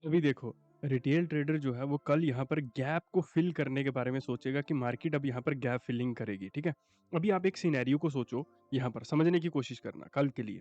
अभी देखो, retail trader जो है वो कल यहाँ पर गैप को फिल करने के बारे में सोचेगा कि मार्केट अब यहाँ पर गैप फिलिंग करेगी, ठीक है? अभी आप एक सिनेरियो को सोचो, यहाँ पर समझने की कोशिश करना कल के लिए।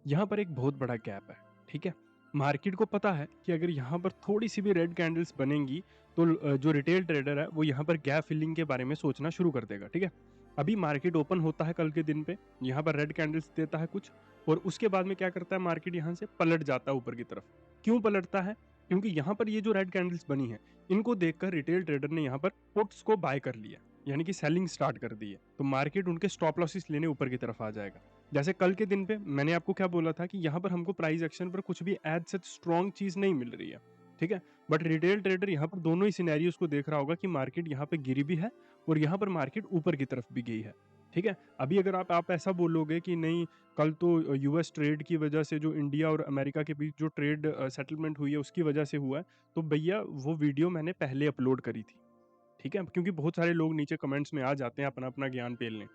यहाँ पर एक बहुत बड़ा गैप है, ठीक है? मार्केट को पता है कि अगर यहाँ पर थोड़ी-सी भी रेड कैंडल्स बनेंगी तो जो रिटेल ट्रेडर है वो यहाँ पर गैप फिलिंग के बारे में सोचना शुरू कर देगा, ठीक है? अभी मार्केट ओपन होता है कल के दिन पे, यहाँ पर रेड कैंडल्स देता है कुछ और उसके बाद में क्या करता है मार्केट यहाँ से पलट जाता है ऊपर की तरफ। क्यों पलटता है? क्योंकि यहाँ पर ये जो रेड कैंडल्स बनी है, इनको देखकर रिटेल ट्रेडर ने यहाँ पर पुट्स को बाय कर लिया, यानी कि सेलिंग स्टार्ट कर दी है। तो मार्केट उनके स्टॉप लॉसेस लेने ऊपर की तरफ आ जाएगा। जैसे कल के दिन पे मैंने आपको क्या बोला था कि यहाँ पर हमको प्राइस एक्शन पर कुछ भी एज सच स्ट्रॉन्ग चीज नहीं मिल रही है, ठीक है? बट रिटेल ट्रेडर यहाँ पर दोनों ही सिनेरियोस को देख रहा होगा कि मार्केट यहाँ पे गिरी भी है और यहाँ पर मार्केट ऊपर की तरफ भी गई है, ठीक है? अभी अगर आप ऐसा बोलोगे कि नहीं, कल तो यूएस ट्रेड की वजह से जो इंडिया और अमेरिका के बीच जो ट्रेड सेटलमेंट हुई है उसकी वजह से हुआ है, तो भैया वो वीडियो मैंने पहले अपलोड करी थी, ठीक है? क्योंकि बहुत सारे लोग नीचे कमेंट्स में आ जाते हैं अपना-अपना ज्ञान पेलने।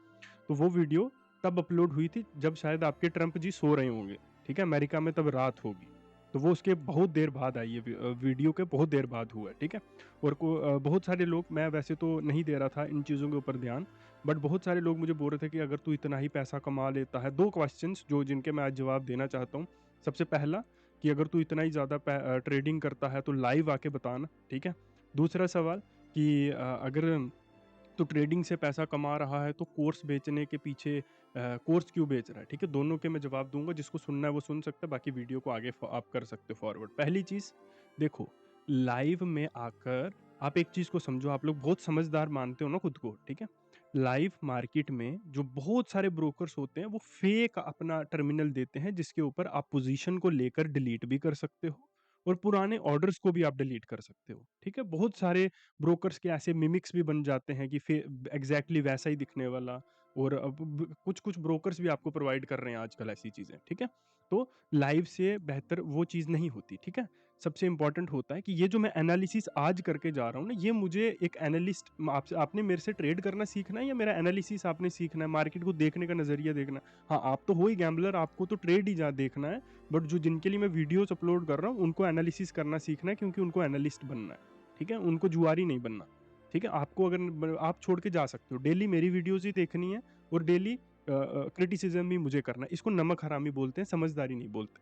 तो वो वीडियो तब अपलोड हुई थी जब शायद आपके ट्रम्प जी सो रहे होंगे, ठीक है? अमेरिका में तब रात होगी। तो वो उसके बहुत देर बाद आई है वीडियो के बहुत देर बाद हुआ है, ठीक है? और बहुत सारे लोग, मैं वैसे तो नहीं दे रहा था इन चीज़ों के ऊपर ध्यान, बट बहुत सारे लोग मुझे बोल रहे थे कि अगर तू इतना ही पैसा कमा लेता है। 2 क्वेश्चन्स जो जिनके मैं आज जवाब देना चाहता हूँ। सबसे पहला कि अगर तू इतना ही ज़्यादा ट्रेडिंग करता है तो लाइव आके बताना, ठीक है? दूसरा सवाल कि अगर तो ट्रेडिंग से पैसा कमा रहा है तो कोर्स बेचने के पीछे कोर्स क्यों बेच रहा है, ठीक है? दोनों के मैं जवाब दूंगा, जिसको सुनना है वो सुन सकता है, बाकी वीडियो को आगे आप कर सकते हो फॉरवर्ड। पहली चीज देखो, लाइव में आकर आप एक चीज को समझो, आप लोग बहुत समझदार मानते हो ना खुद को, ठीक है? लाइव मार्केट में जो बहुत सारे ब्रोकर्स होते हैं वो फेक अपना टर्मिनल देते हैं जिसके ऊपर आप पोजीशन को लेकर डिलीट भी कर सकते हो और पुराने ऑर्डर्स को भी आप डिलीट कर सकते हो, ठीक है? बहुत सारे ब्रोकर्स के ऐसे मिमिक्स भी बन जाते हैं कि एग्जैक्टली वैसा ही दिखने वाला। और अब कुछ कुछ ब्रोकर्स भी आपको प्रोवाइड कर रहे हैं आजकल ऐसी चीजें, ठीक है? तो लाइव से बेहतर वो चीज नहीं होती, ठीक है? सबसे इंपॉर्टेंट होता है कि ये जो मैं एनालिसिस आज करके जा रहा हूँ ना, ये मुझे एक एनालिस्ट, आपसे आपने मेरे से ट्रेड करना सीखना है या मेरा एनालिसिस आपने सीखना है, मार्केट को देखने का नजरिया देखना है? हाँ, आप तो हो ही गैम्बलर, आपको तो ट्रेड ही जा देखना है। बट जो जिनके लिए मैं वीडियोस अपलोड कर रहा हूँ उनको एनालिसिस करना सीखना है, क्योंकि उनको एनालिस्ट बनना है, ठीक है? उनको जुआरी नहीं बनना, ठीक है? आपको अगर आप छोड़ के जा सकते हो, डेली मेरी वीडियोस ही देखनी है और डेली क्रिटिसिज्म भी मुझे करना है। इसको नमक हरामी बोलते हैं, समझदारी नहीं बोलते,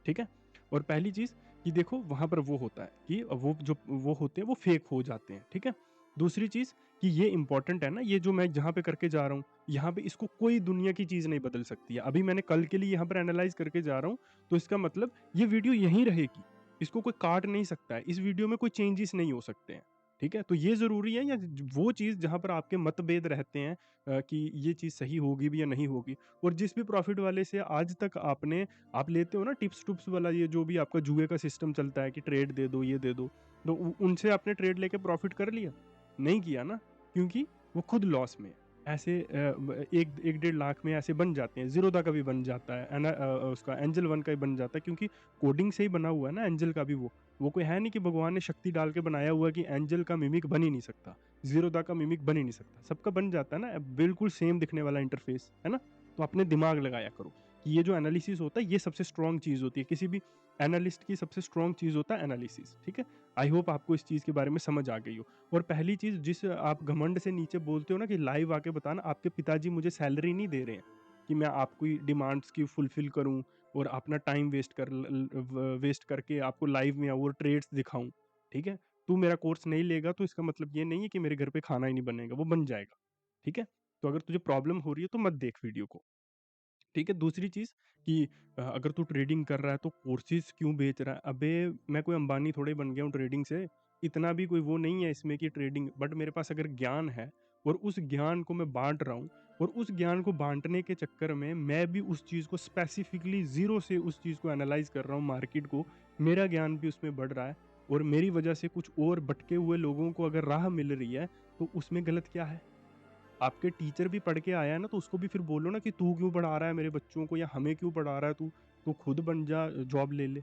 ठीक है? और पहली चीज कि देखो वहां पर वो होता है कि वो जो वो होते हैं वो फेक हो जाते हैं, ठीक है? दूसरी चीज कि ये इंपॉर्टेंट है ना, ये जो मैं जहां पे करके जा रहा हूँ, यहाँ पे इसको कोई दुनिया की चीज नहीं बदल सकती है। अभी मैंने कल के लिए यहाँ पर एनालाइज करके जा रहा हूँ, तो इसका मतलब ये वीडियो यहीं रहेगी, इसको कोई काट नहीं सकता है, इस वीडियो में कोई चेंजेस नहीं हो सकते हैं, ठीक है? तो ये जरूरी है, या वो चीज जहां पर आपके मतभेद रहते हैं कि ये चीज सही होगी भी या नहीं होगी। और जिस भी प्रॉफिट वाले से आज तक आप लेते हो ना टिप्स टुप्स वाला, ये जो भी आपका जुए का सिस्टम चलता है कि ट्रेड दे दो, ये दे दो, तो उनसे आपने ट्रेड लेके प्रॉफिट कर लिया? नहीं किया ना, क्योंकि वो खुद लॉस में है। ऐसे एक एक 1.5 लाख में ऐसे बन जाते हैं, जीरोधा का भी बन जाता है ना, उसका एंजल वन का भी बन जाता है, क्योंकि कोडिंग से ही बना हुआ है ना एंजल का भी। वो कोई है नहीं कि भगवान ने शक्ति डाल के बनाया हुआ कि एंजल का मिमिक बन ही नहीं सकता, जीरोधा का मिमिक बन ही नहीं सकता, सबका बन जाता है ना, बिल्कुल सेम दिखने वाला इंटरफेस है ना। तो अपने दिमाग लगाया करो कि ये जो एनालिसिस होता है ये सबसे स्ट्रॉन्ग चीज होती है, किसी भी एनालिस्ट की सबसे स्ट्रॉन्ग चीज होता है एनालिसिस, ठीक है? आई होप आपको इस चीज के बारे में समझ आ गई हो। और पहली चीज, जिस आप घमंड से नीचे बोलते हो ना कि लाइव आके बताना, आपके पिताजी मुझे सैलरी नहीं दे रहे हैं कि मैं आपकी डिमांड्स की फुलफिल करूं और अपना टाइम वेस्ट करके आपको लाइव में आऊँ और ट्रेड्स दिखाऊं, ठीक है? तू मेरा कोर्स नहीं लेगा तो इसका मतलब ये नहीं है कि मेरे घर पे खाना ही नहीं बनेगा, वो बन जाएगा, ठीक है? तो अगर तुझे प्रॉब्लम हो रही है तो मत देख वीडियो को, ठीक है? दूसरी चीज़ कि अगर तू ट्रेडिंग कर रहा है तो कोर्सेज़ क्यों बेच रहा है? अबे मैं कोई अंबानी थोड़े बन गया हूँ ट्रेडिंग से। इतना भी कोई वो नहीं है इसमें कि ट्रेडिंग, बट मेरे पास अगर ज्ञान है और उस ज्ञान को मैं बाँट रहा हूँ और उस ज्ञान को बाँटने के चक्कर में मैं भी उस चीज़ को स्पेसिफिकली ज़ीरो से उस चीज़ को एनालाइज़ कर रहा हूँ मार्केट को, मेरा ज्ञान भी उसमें बढ़ रहा है और मेरी वजह से कुछ और भटके हुए लोगों को अगर राह मिल रही है, तो उसमें गलत क्या है? आपके टीचर भी पढ़ के आया है ना, तो उसको भी फिर बोलो ना कि तू क्यों पढ़ा रहा है मेरे बच्चों को, या हमें क्यों पढ़ा रहा है तू? तू खुद बन जा, जॉब ले ले।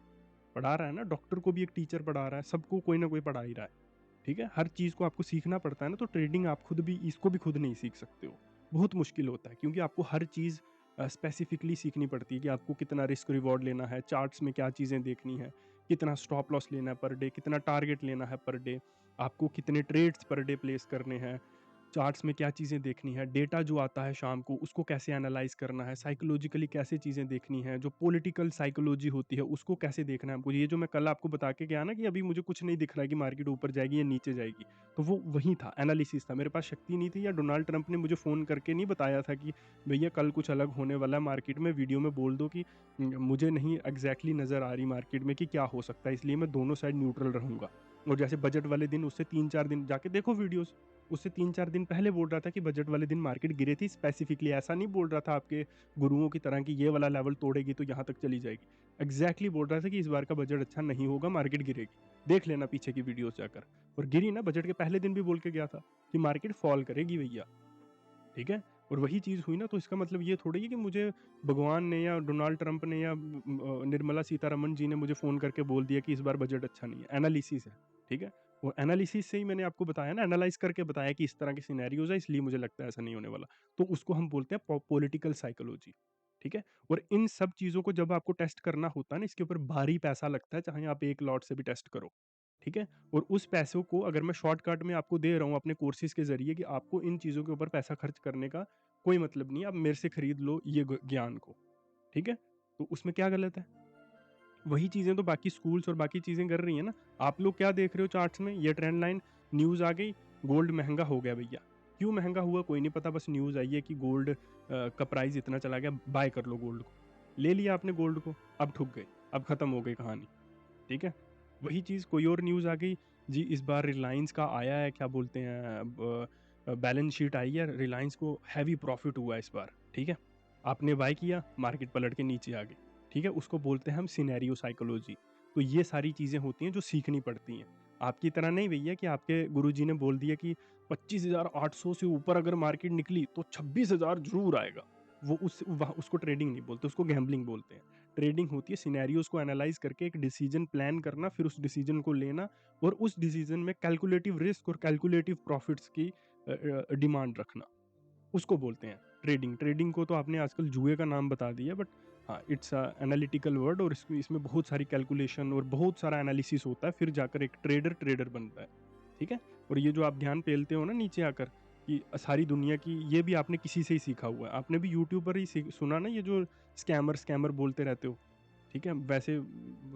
पढ़ा रहा है ना, डॉक्टर को भी एक टीचर पढ़ा रहा है, सबको कोई ना कोई पढ़ा ही रहा है, ठीक है? हर चीज़ को आपको सीखना पड़ता है ना, तो ट्रेडिंग आप खुद भी इसको भी खुद नहीं सीख सकते हो। बहुत मुश्किल होता है, क्योंकि आपको हर चीज़ स्पेसिफिकली सीखनी पड़ती है कि आपको कितना रिस्क रिवॉर्ड लेना है, चार्ट्स में क्या चीज़ें देखनी है, कितना स्टॉप लॉस लेना है पर डे, कितना टारगेट लेना है पर डे, आपको कितने ट्रेड्स पर डे प्लेस करने हैं, चार्ट्स में क्या चीज़ें देखनी है, डेटा जो आता है शाम को उसको कैसे एनालाइज करना है, साइकोलॉजिकली कैसे चीज़ें देखनी है, जो पॉलिटिकल साइकोलॉजी होती है उसको कैसे देखना है हमको। ये जो मैं कल आपको बता के गया ना कि अभी मुझे कुछ नहीं दिख रहा है कि मार्केट ऊपर जाएगी या नीचे जाएगी, तो वो वही था, एनालिसिस था। मेरे पास शक्ति नहीं थी, या डोनाल्ड ट्रंप ने मुझे फ़ोन करके नहीं बताया था कि भैया कल कुछ अलग होने वाला है मार्केट में, वीडियो में बोल दो कि मुझे नहीं एग्जैक्टली नज़र आ रही मार्केट में कि क्या हो सकता है, इसलिए मैं दोनों साइड न्यूट्रल रहूँगा। और जैसे बजट वाले दिन उससे 3-4 दिन जाके देखो वीडियोज़, उससे 3-4 दिन पहले बोल रहा था कि बजट वाले दिन मार्केट गिरी थी, स्पेसिफिकली ऐसा नहीं बोल रहा था आपके गुरुओं की तरह कि ये वाला लेवल तोड़ेगी तो यहाँ तक चली जाएगी। एग्जैक्टली बोल रहा था कि इस बार का बजट अच्छा नहीं होगा, मार्केट गिरेगी। देख लेना पीछे की वीडियोस जाकर। और गिरी ना, बजट के पहले दिन भी बोल के गया था कि मार्केट फॉल करेगी भैया, ठीक है? और वही चीज़ हुई ना, तो इसका मतलब ये थोड़ी है कि मुझे भगवान ने या डोनाल्ड ट्रंप ने या निर्मला सीतारमण जी ने मुझे फ़ोन करके बोल दिया कि इस बार बजट अच्छा नहीं है। एनालिसिस है, ठीक है? वो एनालिसिस से ही मैंने आपको बताया ना, एनालाइज़ करके बताया कि इस तरह के सिनेरियोज़ है, इसलिए मुझे लगता है ऐसा नहीं होने वाला। तो उसको हम बोलते हैं पॉलिटिकल साइकोलॉजी, ठीक है? और इन सब चीज़ों को जब आपको टेस्ट करना होता है ना, इसके ऊपर भारी पैसा लगता है, चाहे आप 1 लॉट से भी टेस्ट करो, ठीक है? और उस पैसों को अगर मैं शॉर्टकट में आपको दे रहा हूँ अपने कोर्सेज़ के ज़रिए कि आपको इन चीज़ों के ऊपर पैसा खर्च करने का कोई मतलब नहीं है, आप मेरे से खरीद लो ये ज्ञान को, ठीक है? तो उसमें क्या गलत है? वही चीज़ें तो बाकी स्कूल्स और बाकी चीज़ें कर रही हैं ना। आप लोग क्या देख रहे हो चार्ट्स में, ये ट्रेंड लाइन, न्यूज़ आ गई, गोल्ड महंगा हो गया भैया। क्यों महंगा हुआ कोई नहीं पता, बस न्यूज़ आई है कि गोल्ड का प्राइस इतना चला गया, बाय कर लो गोल्ड को। ले लिया आपने गोल्ड को, अब ठुक गए, अब खत्म हो गई कहानी, ठीक है? वही चीज़ कोई और न्यूज़ आ गई, जी इस बार रिलायंस का आया है, क्या बोलते हैं, बैलेंस शीट आई है, रिलायंस को हैवी प्रॉफिट हुआ है इस बार, ठीक है? आपने बाय किया, मार्केट पलट के नीचे आ गई, ठीक है? उसको बोलते हैं हम सिनेरियो साइकोलॉजी। तो ये सारी चीज़ें होती हैं जो सीखनी पड़ती हैं। आपकी तरह नहीं भैया कि आपके गुरुजी ने बोल दिया कि 25,800 से ऊपर अगर मार्केट निकली तो 26,000 ज़रूर आएगा। वो उस वहाँ उसको ट्रेडिंग नहीं बोलते, उसको गैम्बलिंग बोलते हैं। ट्रेडिंग होती है सिनेरियोज़ को एनालाइज़ करके एक डिसीजन प्लान करना, फिर उस डिसीजन को लेना और उस डिसीजन में कैलकुलेटिव रिस्क और कैलकुलेटिव प्रॉफिट्स की डिमांड रखना। उसको बोलते हैं ट्रेडिंग। ट्रेडिंग को तो आपने आजकल जुए का नाम बता दिया, बट हाँ, इट्स अ एनालिटिकल वर्ड, और इसमें इसमें बहुत सारी कैलकुलेशन और बहुत सारा एनालिसिस होता है, फिर जाकर एक ट्रेडर ट्रेडर बनता है, ठीक है? और ये जो आप ध्यान पेलते हो ना नीचे आकर कि सारी दुनिया की, ये भी आपने किसी से ही सीखा हुआ है। आपने भी यूट्यूब पर ही सुना ना, ये जो स्कैमर स्कैमर बोलते रहते हो, ठीक है? वैसे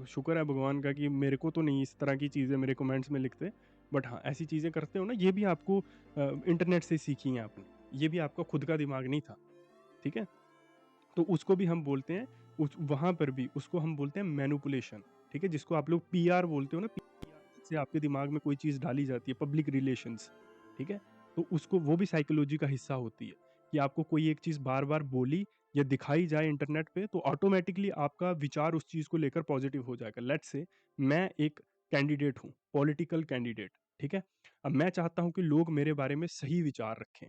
शुक्र है भगवान का कि मेरे को तो नहीं इस तरह की चीज़ें मेरे कमेंट्स में लिखते, बट हाँ, ऐसी चीज़ें करते हो ना, ये भी आपको इंटरनेट से सीखी हैं आपने। ये भी आपका खुद का दिमाग नहीं था, ठीक है? तो उसको भी हम बोलते हैं, उस वहाँ पर भी उसको हम बोलते हैं मैनिपुलेशन, ठीक है? जिसको आप लोग पीआर बोलते हो ना, पीआर से आपके दिमाग में कोई चीज़ डाली जाती है, पब्लिक रिलेशंस, ठीक है? तो उसको, वो भी साइकोलॉजी का हिस्सा होती है कि आपको कोई एक चीज़ बार-बार बोली या दिखाई जाए इंटरनेट पे, तो ऑटोमैटिकली आपका विचार उस चीज़ को लेकर पॉजिटिव हो जाएगा। लेट्स से मैं एक कैंडिडेट हूँ, पॉलिटिकल कैंडिडेट, ठीक है? अब मैं चाहता हूँ कि लोग मेरे बारे में सही विचार रखें,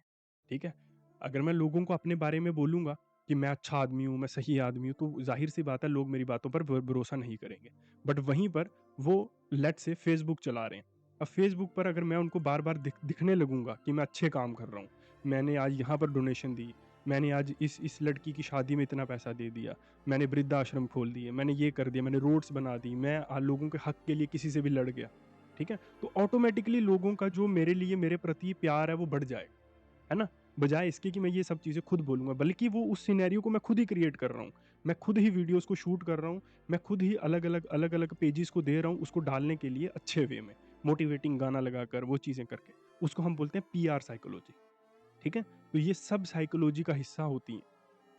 ठीक है? अगर मैं लोगों को अपने बारे में बोलूँगा कि मैं अच्छा आदमी हूँ, मैं सही आदमी हूँ, तो ज़ाहिर-सी बात है लोग मेरी बातों पर भरोसा नहीं करेंगे। बट वहीं पर वो लेट्स से फ़ेसबुक चला रहे हैं। अब फ़ेसबुक पर अगर मैं उनको बार-बार दिखने लगूँगा कि मैं अच्छे काम कर रहा हूँ, मैंने आज यहाँ पर डोनेशन दी, मैंने आज इस लड़की की शादी में इतना पैसा दे दिया, मैंने वृद्धाश्रम खोल दिए, मैंने ये कर दिया, मैंने रोड्स बना दी, मैं लोगों के हक के लिए किसी से भी लड़ गया, ठीक है? तो ऑटोमैटिकली लोगों का जो मेरे लिए, मेरे प्रति प्यार है वो बढ़ जाएगा, है ना? बजाय इसके कि मैं ये सब चीज़ें खुद बोलूँगा, बल्कि वो उस सिनेरियो को मैं खुद ही क्रिएट कर रहा हूँ। मैं खुद ही वीडियोज़ को शूट कर रहा हूँ, मैं खुद ही अलग-अलग पेजेज़ को दे रहा हूँ उसको डालने के लिए अच्छे वे में, मोटिवेटिंग गाना लगाकर, वो चीज़ें करके। उसको हम बोलते हैं पीआर साइकोलॉजी, ठीक है? तो ये सब साइकोलॉजी का हिस्सा होती हैं,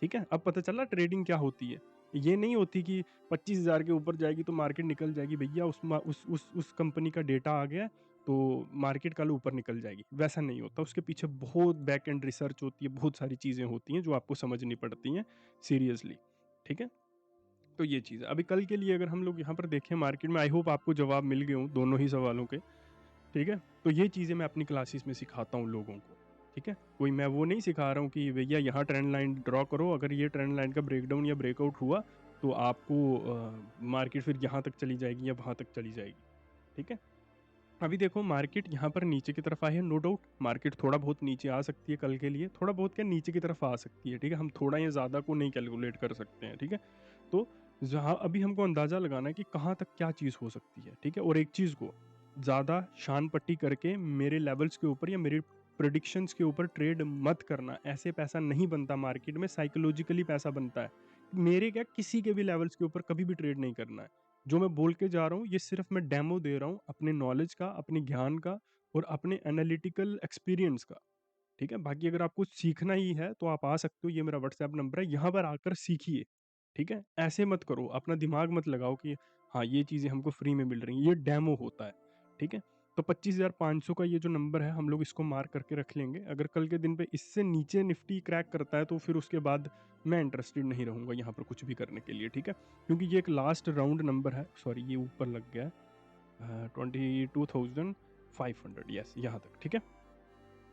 ठीक है? अब पता चला ट्रेडिंग क्या होती है। ये नहीं होती कि 25,000 के ऊपर जाएगी तो मार्केट निकल जाएगी भैया, उस कंपनी का डेटा आ गया तो मार्केट कल ऊपर निकल जाएगी, वैसा नहीं होता। उसके पीछे बहुत बैक एंड रिसर्च होती है, बहुत सारी चीज़ें होती हैं जो आपको समझनी पड़ती हैं सीरियसली, ठीक है? तो ये चीज़ है। अभी कल के लिए अगर हम लोग यहाँ पर देखें मार्केट में, आई होप आपको जवाब मिल गए हों दोनों ही सवालों के। ठीक है? तो ये चीज़ें मैं अपनी क्लासेस में सिखाता हूँ लोगों को, ठीक है? कोई मैं वो नहीं सिखा रहा हूँ कि भैया यहाँ ट्रेंड लाइन ड्रॉ करो, अगर ये ट्रेंड लाइन का ब्रेकडाउन या ब्रेकआउट हुआ, तो आपको मार्केट फिर यहाँ तक चली जाएगी या वहाँ तक चली जाएगी, ठीक है? अभी देखो मार्केट यहाँ पर नीचे की तरफ आई है, नो डाउट मार्केट थोड़ा बहुत नीचे आ सकती है कल के लिए, थोड़ा बहुत क्या नीचे की तरफ आ सकती है, ठीक है? हम थोड़ा या ज़्यादा को नहीं कैलकुलेट कर सकते हैं, ठीक है? तो जहाँ अभी हमको अंदाज़ा लगाना है कि कहाँ तक क्या चीज़ हो सकती है, ठीक है? और एक चीज़ को ज़्यादा शान पट्टी करके मेरे लेवल्स के ऊपर या मेरे प्रेडिक्शंस के ऊपर ट्रेड मत करना। ऐसे पैसा नहीं बनता मार्केट में, साइकोलॉजिकली पैसा बनता है। मेरे क्या किसी के भी लेवल्स के ऊपर कभी भी ट्रेड नहीं करना है। जो मैं बोल के जा रहा हूँ, ये सिर्फ़ मैं डेमो दे रहा हूँ अपने नॉलेज का, अपने ज्ञान का और अपने एनालिटिकल एक्सपीरियंस का। ठीक है? बाकी अगर आपको सीखना ही है तो आप आ सकते हो, ये मेरा व्हाट्सएप नंबर है, यहाँ पर आकर सीखिए, ठीक है? ऐसे मत करो, अपना दिमाग मत लगाओ कि हाँ, ये चीज़ें हमको फ्री में मिल रही हैं, ये डेमो होता है, ठीक है? तो 25,500 का ये जो नंबर है, हम लोग इसको मार्क करके रख लेंगे। अगर कल के दिन पे इससे नीचे निफ्टी क्रैक करता है, तो फिर उसके बाद मैं इंटरेस्टेड नहीं रहूँगा यहाँ पर कुछ भी करने के लिए, ठीक है? क्योंकि ये एक लास्ट राउंड नंबर है, सॉरी ये ऊपर लग गया है 22,500 यस यहाँ तक, ठीक है?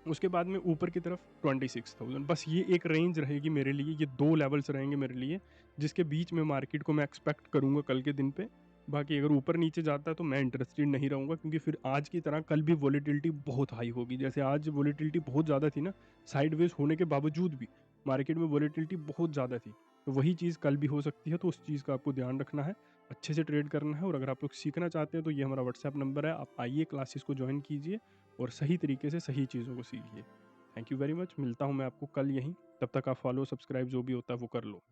उसके बाद में ऊपर की तरफ 26,000 बस ये एक रेंज रहेगी मेरे लिए, ये 2 लेवल्स रहेंगे मेरे लिए, जिसके बीच में मार्केट को मैं एक्सपेक्ट करूँगा कल के दिन पे। बाकी अगर ऊपर-नीचे जाता है तो मैं इंटरेस्टेड नहीं रहूँगा क्योंकि फिर आज की तरह कल भी वोलेटिलिटी बहुत हाई होगी। जैसे आज वोलेटिलिटी बहुत ज़्यादा थी ना, साइडवेज़ होने के बावजूद भी मार्केट में वोलेटिलिटी बहुत ज़्यादा थी। तो वही चीज़ कल भी हो सकती है, तो उस चीज़ का आपको ध्यान रखना है, अच्छे से ट्रेड करना है और अगर आप लोग सीखना चाहते हैं तो ये हमारा व्हाट्सएप नंबर है, आप आइए क्लासेस को जॉइन कीजिए और सही तरीके से सही चीज़ों को सीखिए। थैंक यू वेरी मच, मिलता हूँ मैं आपको कल यहीं, तब तक आप फॉलो, सब्सक्राइब जो भी होता है वो कर लो।